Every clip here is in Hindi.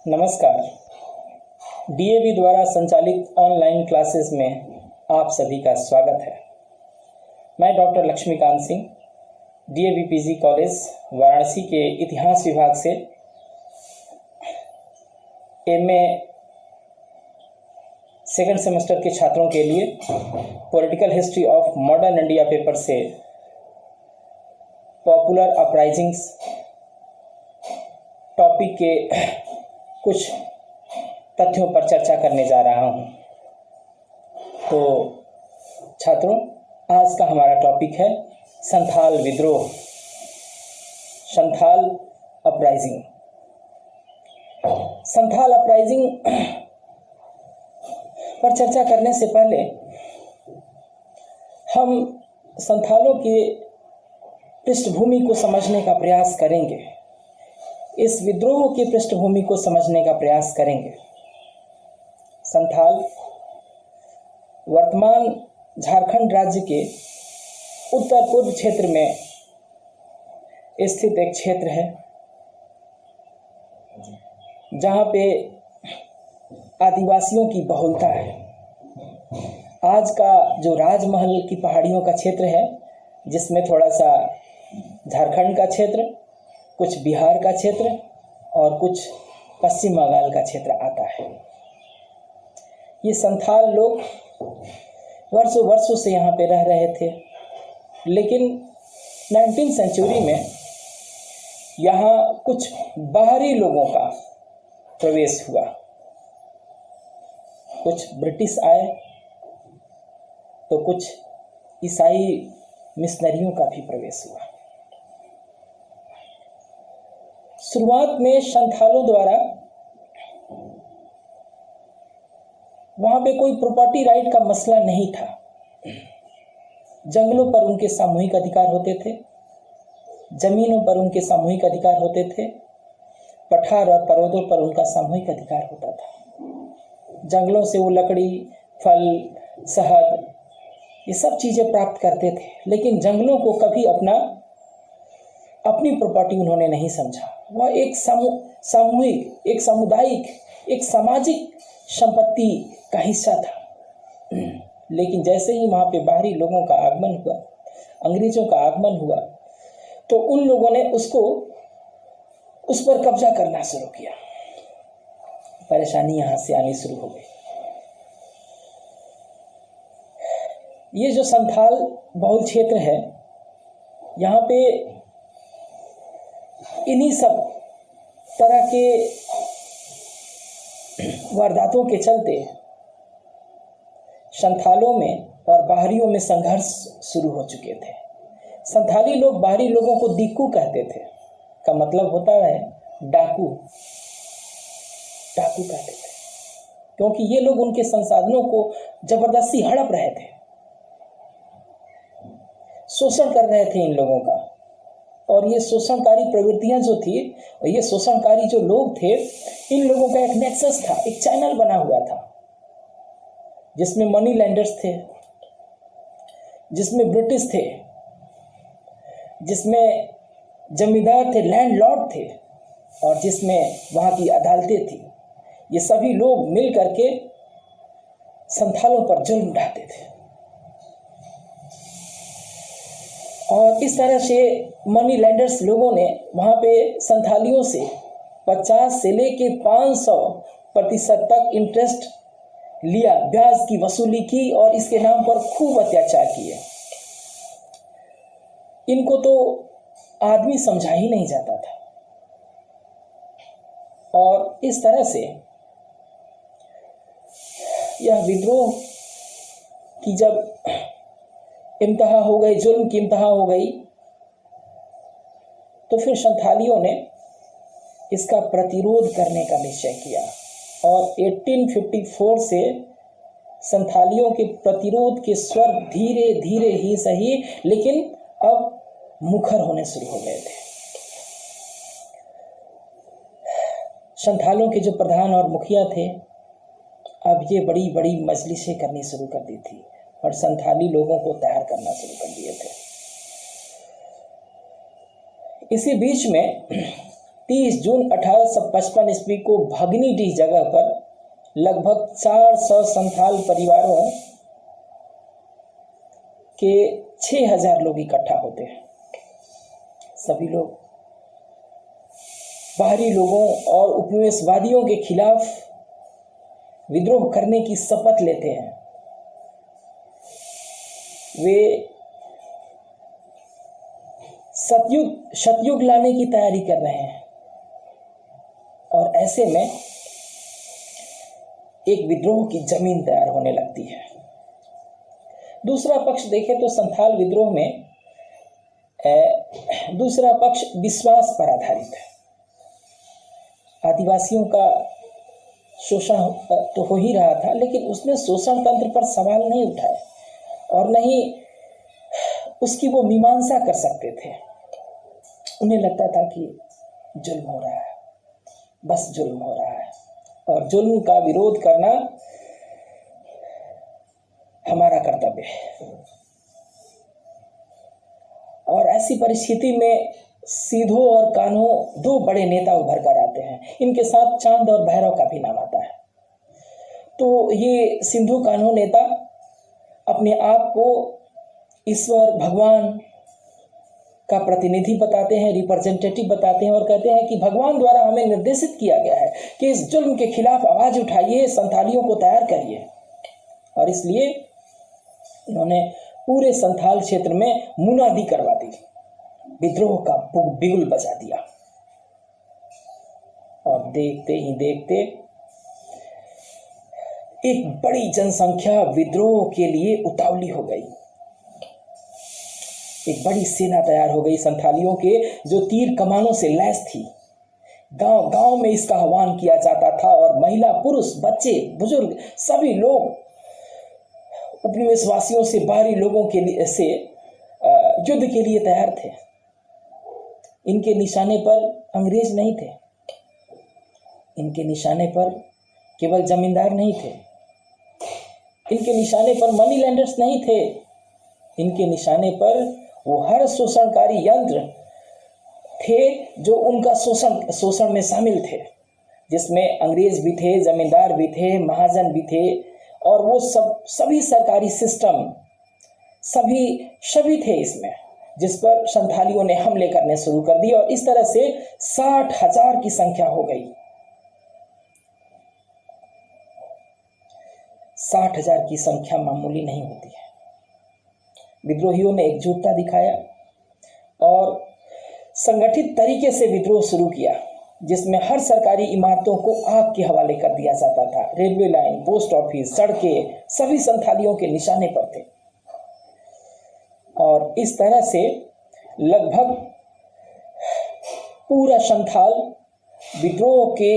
नमस्कार। डीएवी द्वारा संचालित ऑनलाइन क्लासेस में आप सभी का स्वागत है। मैं doctor Laxmikant Singh, DAV PG college Varanasi के इतिहास विभाग से एमए सेकंड सेमेस्टर के छात्रों के लिए political history of modern India paper से पॉपुलर अपराइजिंग्स टॉपिक के कुछ तथ्यों पर चर्चा करने जा रहा हूं। तो छात्रों, आज का हमारा टॉपिक है संथाल विद्रोह, संथाल अपराइजिंग। संथाल अपराइजिंग पर चर्चा करने से पहले हम संथालों के पृष्ठभूमि को समझने का प्रयास करेंगे, इस विद्रोह की पृष्ठभूमि को समझने का प्रयास करेंगे। संथाल वर्तमान झारखंड राज्य के उत्तर पूर्व क्षेत्र में स्थित एक क्षेत्र है, जहां पे आदिवासियों की बहुलता है। आज का जो राजमहल की पहाड़ियों का क्षेत्र है, जिसमें थोड़ा सा झारखंड का क्षेत्र, कुछ बिहार का क्षेत्र और कुछ पश्चिम बंगाल का क्षेत्र आता है। ये संथाल लोग वर्षों वर्षों से यहाँ पे रह रहे थे, लेकिन 19वीं सेंचुरी में यहाँ कुछ बाहरी लोगों का प्रवेश हुआ। कुछ ब्रिटिश आए तो कुछ ईसाई मिशनरियों का भी प्रवेश हुआ। शुरुआत में संथालों द्वारा वहां पे कोई प्रॉपर्टी राइट का मसला नहीं था। जंगलों पर उनके सामूहिक अधिकार होते थे, जमीनों पर उनके सामूहिक अधिकार होते थे, पठार और पर्वतों पर उनका सामूहिक अधिकार होता था। जंगलों से वो लकड़ी, फल, शहद, ये सब चीजें प्राप्त करते थे, लेकिन जंगलों को कभी अपनी प्रॉपर्टी उन्होंने नहीं समझा। वह एक सामूहिक, एक सामुदायिक, एक सामाजिक संपत्ति का हिस्सा था। लेकिन जैसे ही वहां पे बाहरी लोगों का आगमन हुआ, अंग्रेजों का आगमन हुआ, तो उन लोगों ने उस पर कब्जा करना शुरू किया। परेशानी यहां से आनी शुरू हो गई। ये जो संथाल बहुल क्षेत्र है, यहाँ पे इन्हीं सब तरह के वारदातों के चलते संथालों में और बाहरियों में संघर्ष शुरू हो चुके थे। संथाली लोग बाहरी लोगों को दिक्कू कहते थे, का मतलब होता है डाकू कहते थे, क्योंकि ये लोग उनके संसाधनों को जबरदस्ती हड़प रहे थे, शोषण कर रहे थे इन लोगों का। और ये शोषणकारी प्रवृत्तियां जो थी, और ये शोषणकारी जो लोग थे, इन लोगों का एक नेक्सस था, एक चैनल बना हुआ था, जिसमें मनी लैंडर्स थे, जिसमें ब्रिटिश थे, जिसमें जमींदार थे, लैंडलॉर्ड थे, और जिसमें वहां की अदालतें थी। ये सभी लोग मिल करके संथालों पर जुल्म ढाते थे। और इस तरह से मनी लैंडर्स लोगों ने वहां पे संथालियों से 50 से लेके 500% तक इंटरेस्ट लिया, ब्याज की वसूली की, और इसके नाम पर खूब अत्याचार किए। इनको तो आदमी समझा ही नहीं जाता था। और इस तरह से यह विद्रोह की जब इंतहा हो गई, जुल्म की इंतहा हो गई, तो फिर संथालियों ने इसका प्रतिरोध करने का निश्चय किया। और 1854 से संथालियों के प्रतिरोध के स्वर धीरे धीरे ही सही, लेकिन अब मुखर होने शुरू हो गए थे। संथालों के जो प्रधान और मुखिया थे, अब ये बड़ी बड़ी मजलिसें करनी शुरू कर दी थी और संथाली लोगों को तैयार करना शुरू कर दिए थे। इसी बीच में 30 जून 1855 ईस्वी को भगनीडीह जगह पर लगभग 400 संथाल परिवारों के 6000 लोग इकट्ठा होते हैं। सभी लोग बाहरी लोगों और उपनिवेशवादियों के खिलाफ विद्रोह करने की शपथ लेते हैं। वे सतयुग लाने की तैयारी कर रहे हैं और ऐसे में एक विद्रोह की जमीन तैयार होने लगती है। दूसरा पक्ष देखें तो संथाल विद्रोह में दूसरा पक्ष विश्वास पर आधारित है। आदिवासियों का शोषण तो हो ही रहा था, लेकिन उसने शोषण तंत्र पर सवाल नहीं उठाए और न ही उसकी वो मीमांसा कर सकते थे। उन्हें लगता था कि जुल्म हो रहा है, बस जुल्म हो रहा है और जुल्म का विरोध करना हमारा कर्तव्य है। और ऐसी परिस्थिति में सिंधु और कान्हो दो बड़े नेता उभर कर आते हैं। इनके साथ चांद और भैरव का भी नाम आता है। तो ये सिंधु कान्हो नेता अपने आप को ईश्वर भगवान का प्रतिनिधि बताते हैं, रिप्रेजेंटेटिव बताते हैं और कहते हैं कि भगवान द्वारा हमें निर्देशित किया गया है कि इस जुल्म के खिलाफ आवाज उठाइए, संथालियों को तैयार करिए। और इसलिए इन्होंने पूरे संथाल क्षेत्र में मुनादी करवा दी, विद्रोह का बिगुल बजा दिया। और देखते ही देखते एक बड़ी जनसंख्या विद्रोह के लिए उतावली हो गई। एक बड़ी सेना तैयार हो गई संथालियों के, जो तीर कमानों से लैस थी। गांव गांव में इसका आह्वान किया जाता था और महिला, पुरुष, बच्चे, बुजुर्ग सभी लोग उपनिवेशवासियों से, बाहरी लोगों के लिए से युद्ध के लिए तैयार थे। इनके निशाने पर अंग्रेज नहीं थे, इनके निशाने पर केवल जमींदार नहीं थे, इनके निशाने पर मनी लैंडर्स नहीं थे, इनके निशाने पर वो हर शोषणकारी यंत्र थे जो उनका शोषण में शामिल थे, जिसमें अंग्रेज भी थे, जमींदार भी थे, महाजन भी थे और वो सभी सरकारी सिस्टम सभी थे इसमें, जिस पर संथालियों ने हमले करने शुरू कर दिए। और इस तरह से 60,000 की संख्या हो गई। 60,000 की संख्या मामूली नहीं होती है। विद्रोहियों ने एकजुटता दिखाया और संगठित तरीके से विद्रोह शुरू किया, जिसमें हर सरकारी इमारतों को आग के हवाले कर दिया जाता था। रेलवे लाइन, पोस्ट ऑफिस, सड़कें सभी संथालियों के निशाने पर थे। और इस तरह से लगभग पूरा संथाल विद्रोह के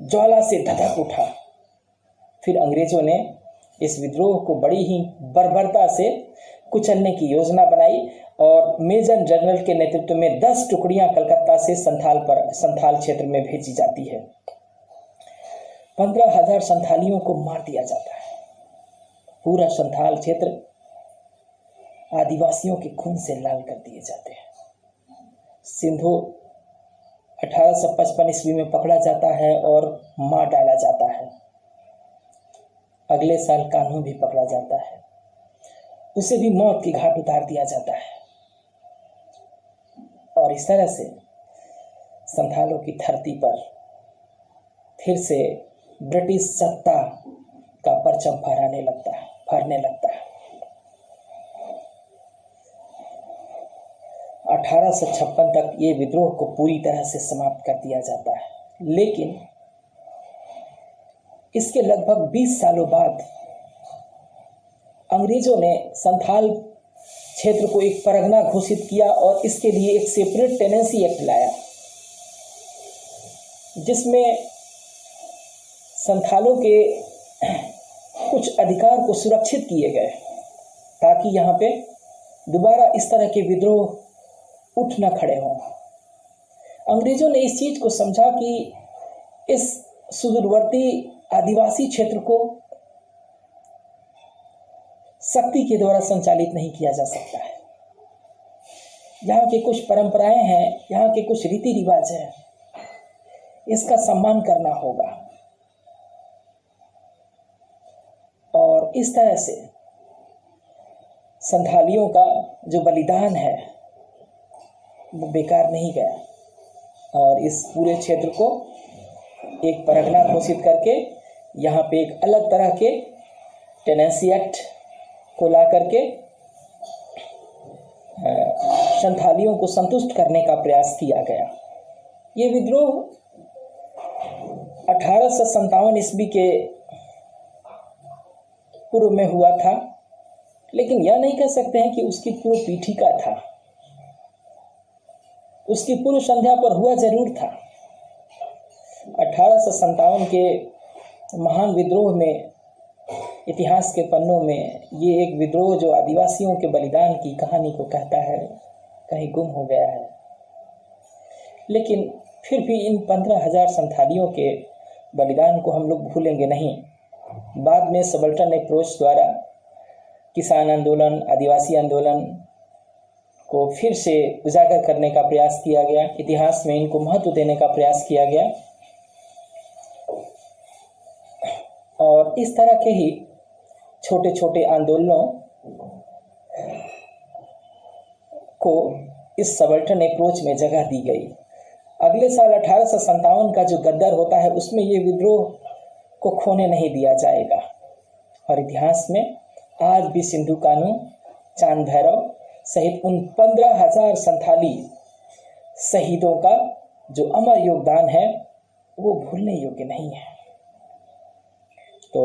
ज्वाला से धधक उठा। फिर अंग्रेजों ने इस विद्रोह को बड़ी ही बर्बरता से कुचलने की योजना बनाई और मेजर जनरल के नेतृत्व में 10 टुकड़ियां कलकत्ता से संथाल क्षेत्र में भेजी जाती है। 15,000 संथालियों को मार दिया जाता है। पूरा संथाल क्षेत्र आदिवासियों के खून से लाल कर दिए जाते हैं। सिंधु 1855 ईस्वी में पकड़ा जाता है और मार डाला जाता है। अगले साल कान्हो भी पकड़ा जाता है, उसे भी मौत की घाट उतार दिया जाता है। और इस तरह से संथालों की धरती पर फिर से ब्रिटिश सत्ता का परचम फहरने लगता है। 1856 तक ये विद्रोह को पूरी तरह से समाप्त कर दिया जाता है। लेकिन इसके लगभग 20 सालों बाद अंग्रेजों ने संथाल क्षेत्र को एक परगना घोषित किया और इसके लिए एक सेपरेट टेनेंसी एक्ट लाया, जिसमें संथालों के कुछ अधिकार को सुरक्षित किए गए ताकि यहाँ पे दोबारा इस तरह के विद्रोह उठ न खड़े हों। अंग्रेजों ने इस चीज को समझा कि इस सुदूरवर्ती आदिवासी क्षेत्र को शक्ति के द्वारा संचालित नहीं किया जा सकता है। यहाँ के कुछ परंपराएं हैं, यहाँ के कुछ रीति रिवाज हैं, इसका सम्मान करना होगा। और इस तरह से संथालियों का जो बलिदान है वो बेकार नहीं गया। और इस पूरे क्षेत्र को एक परगना घोषित करके यहाँ पे एक अलग तरह के टेनेंसी एक्ट को ला करके संथालियों को संतुष्ट करने का प्रयास किया गया। ये विद्रोह 1857 ईस्वी के पूर्व में हुआ था, लेकिन यह नहीं कह सकते हैं कि उसकी पूर्व पीठिका था। उसकी पूर्व संध्या पर हुआ जरूर था। 1857 के महान विद्रोह में इतिहास के पन्नों में ये एक विद्रोह जो आदिवासियों के बलिदान की कहानी को कहता है, कहीं गुम हो गया है। लेकिन फिर भी इन 15,000 संथालियों के बलिदान को हम लोग भूलेंगे नहीं। बाद में सबल्टन अप्रोच द्वारा किसान आंदोलन, आदिवासी आंदोलन को फिर से उजागर करने का प्रयास किया गया, इतिहास में इनको महत्व देने का प्रयास किया गया। और इस तरह के ही छोटे छोटे आंदोलनों को इस सबल्टन अप्रोच में जगह दी गई। अगले साल 1857 का जो गद्दर होता है उसमें ये विद्रोह को खोने नहीं दिया जाएगा। और इतिहास में आज भी सिंधु कानू, चांद भैरव सहित उन 15,000 संथाली शहीदों का जो अमर योगदान है वो भूलने योग्य नहीं है। तो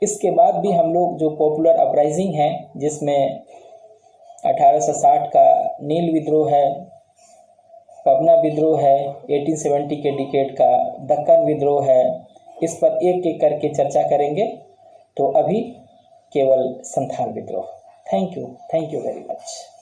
इसके बाद भी हम लोग जो पॉपुलर अपराइजिंग है, जिसमें 1860 का नील विद्रोह है, पवना विद्रोह है, 1870 के डिकेड का दक्कन विद्रोह है, इस पर एक एक करके चर्चा करेंगे। तो अभी केवल संथाल विद्रोह। Thank you very much.